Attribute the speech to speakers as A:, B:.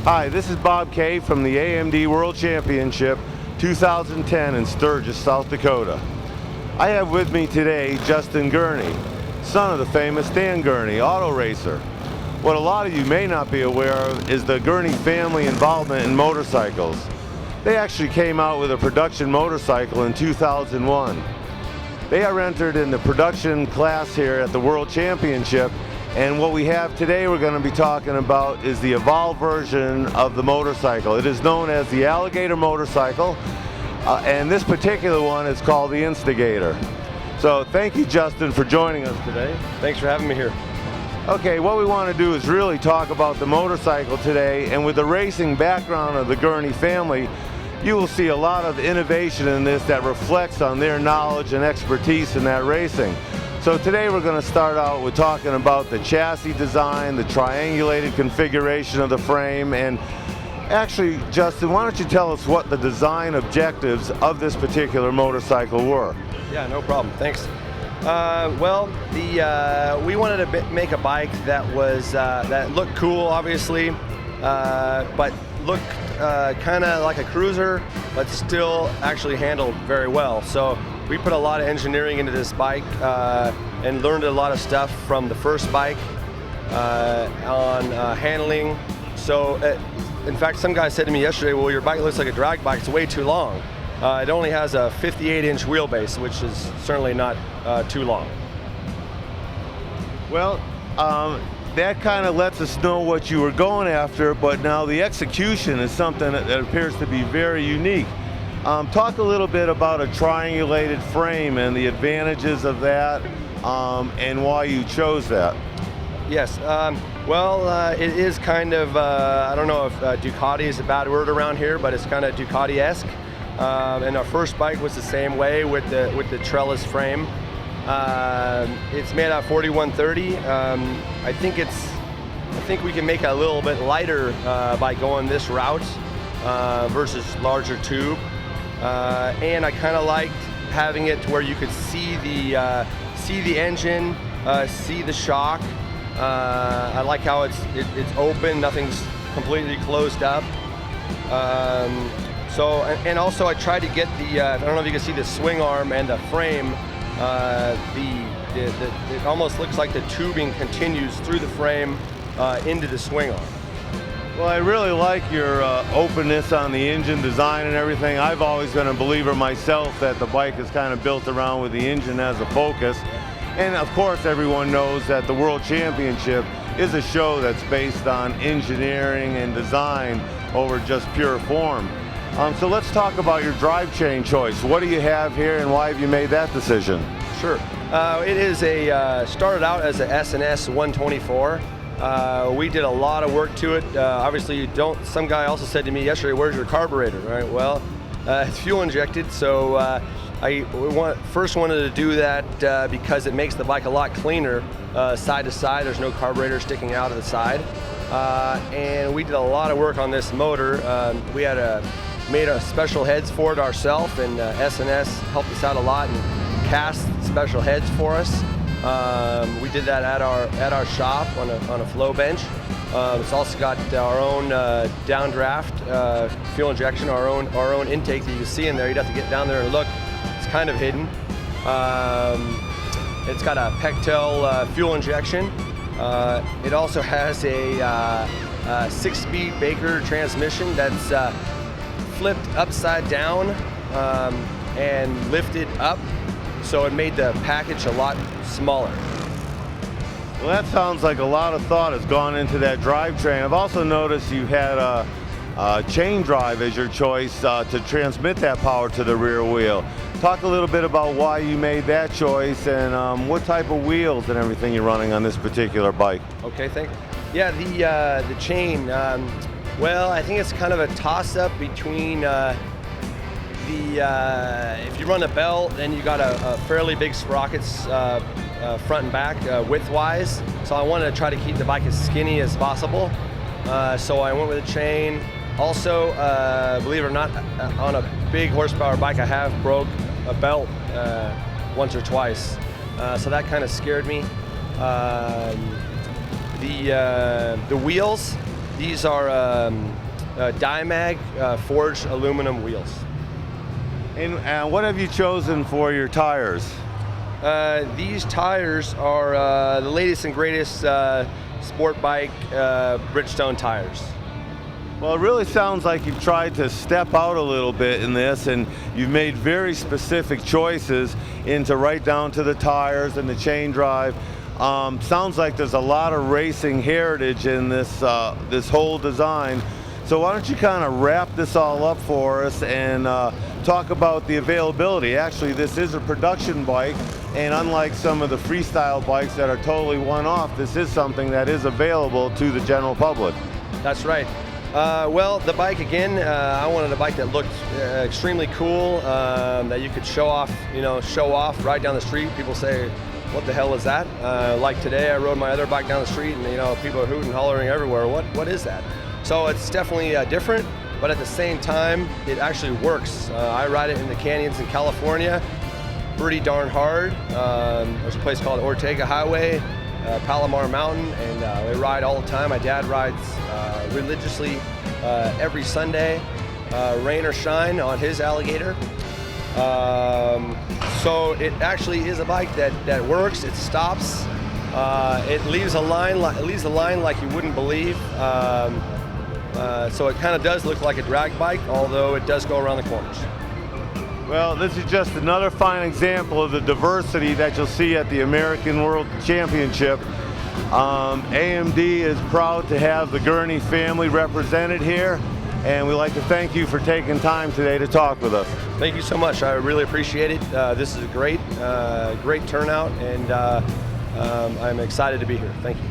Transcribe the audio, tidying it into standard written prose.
A: Hi, this is Bob Kay from the AMD World Championship 2010 in Sturgis, South Dakota. I have with me today Justin Gurney, son of the famous Dan Gurney, auto racer. What a lot of you may not be aware of is the Gurney family involvement in motorcycles. They actually came out with a production motorcycle in 2001. They are entered in the production class here at the World Championship, and what we have today we're going to be talking about is the evolved version of the motorcycle. It is known as the Alligator motorcycle, and this particular one is called the Instigator. So thank you, Justin, for joining us today.
B: Thanks for having me here.
A: Okay, what we want to do is really talk about the motorcycle today, and with the racing background of the Gurney family, you will see a lot of innovation in this that reflects on their knowledge and expertise in that racing. So today we're going to start out with talking about the chassis design, the triangulated configuration of the frame, and actually, Justin, why don't you tell us what the design objectives of this particular motorcycle were?
B: Yeah, no problem. Thanks. We wanted to make a bike that was that looked cool, obviously, but looked kind of like a cruiser, but still actually handled very well. So we put a lot of engineering into this bike and learned a lot of stuff from the first bike on handling. So, in fact, some guy said to me yesterday, well, your bike looks like a drag bike, it's way too long. It only has a 58-inch wheelbase, which is certainly not too long.
A: Well, that kind of lets us know what you were going after, but now the execution is something that appears to be very unique. Talk a little bit about a triangulated frame and the advantages of that, and why you chose that.
B: Yes, it is kind of, I don't know if Ducati is a bad word around here, but it's kind of Ducati-esque. And our first bike was the same way with the trellis frame. It's made out of 4130. I think we can make it a little bit lighter by going this route versus larger tube. And I kind of liked having it to where you could see the engine, see the shock. I like how it's open, nothing's completely closed up. And also I tried to get the, I don't know if you can see the swing arm and the frame, it almost looks like the tubing continues through the frame into the swing arm.
A: Well, I really like your openness on the engine design and everything. I've always been a believer myself that the bike is kind of built around with the engine as a focus. And of course, everyone knows that the World Championship is a show that's based on engineering and design over just pure form. So let's talk about your drivetrain choice. What do you have here, and why have you made that decision?
B: Sure. It is started out as a S&S 124. We did a lot of work to it. Obviously, some guy also said to me yesterday, where's your carburetor? Right? Well, it's fuel injected, so I first wanted to do that because it makes the bike a lot cleaner side to side. There's no carburetor sticking out of the side. And we did a lot of work on this motor. We had made a special heads for it ourselves, and S&S helped us out a lot and cast special heads for us. We did that at our shop on a flow bench. It's also got our own downdraft fuel injection, our own intake that you can see in there. You'd have to get down there and look. It's kind of hidden. It's got a Pectel fuel injection. It also has a 6-speed Baker transmission that's flipped upside down and lifted up, so it made the package a lot smaller.
A: Well, that sounds like a lot of thought has gone into that drivetrain. I've also noticed you had a chain drive as your choice to transmit that power to the rear wheel. Talk a little bit about why you made that choice, and what type of wheels and everything you're running on this particular bike.
B: Okay, thanks. Yeah, the chain. Well, I think it's kind of a toss-up between if you run a belt, then you got a fairly big sprockets front and back width-wise. So I wanted to try to keep the bike as skinny as possible. So I went with a chain. Also, believe it or not, on a big horsepower bike, I have broke a belt once or twice. So that kind of scared me. The wheels, these are Diamag forged aluminum wheels.
A: And what have you chosen for your tires?
B: These tires are the latest and greatest sport bike Bridgestone tires.
A: Well, it really sounds like you've tried to step out a little bit in this, and you've made very specific choices into right down to the tires and the chain drive. Sounds like there's a lot of racing heritage in this this whole design. So why don't you kind of wrap this all up for us and talk about the availability. Actually, this is a production bike, and unlike some of the freestyle bikes that are totally one-off, this is something that is available to the general public.
B: That's right. Well, the bike again, I wanted a bike that looked extremely cool, that you could show off, right down the street. People say, what the hell is that? Like today, I rode my other bike down the street, and people are hooting, hollering everywhere. What is that? So it's definitely different, but at the same time, it actually works. I ride it in the canyons in California, pretty darn hard. There's a place called Ortega Highway, Palomar Mountain, and we ride all the time. My dad rides religiously every Sunday, rain or shine, on his Alligator. So it actually is a bike that works. It stops. It leaves a line like you wouldn't believe. So it kind of does look like a drag bike, although it does go around the corners.
A: Well, this is just another fine example of the diversity that you'll see at the American World Championship. AMD is proud to have the Gurney family represented here, and we'd like to thank you for taking time today to talk with us.
B: Thank you so much. I really appreciate it. This is a great turnout, and I'm excited to be here. Thank you.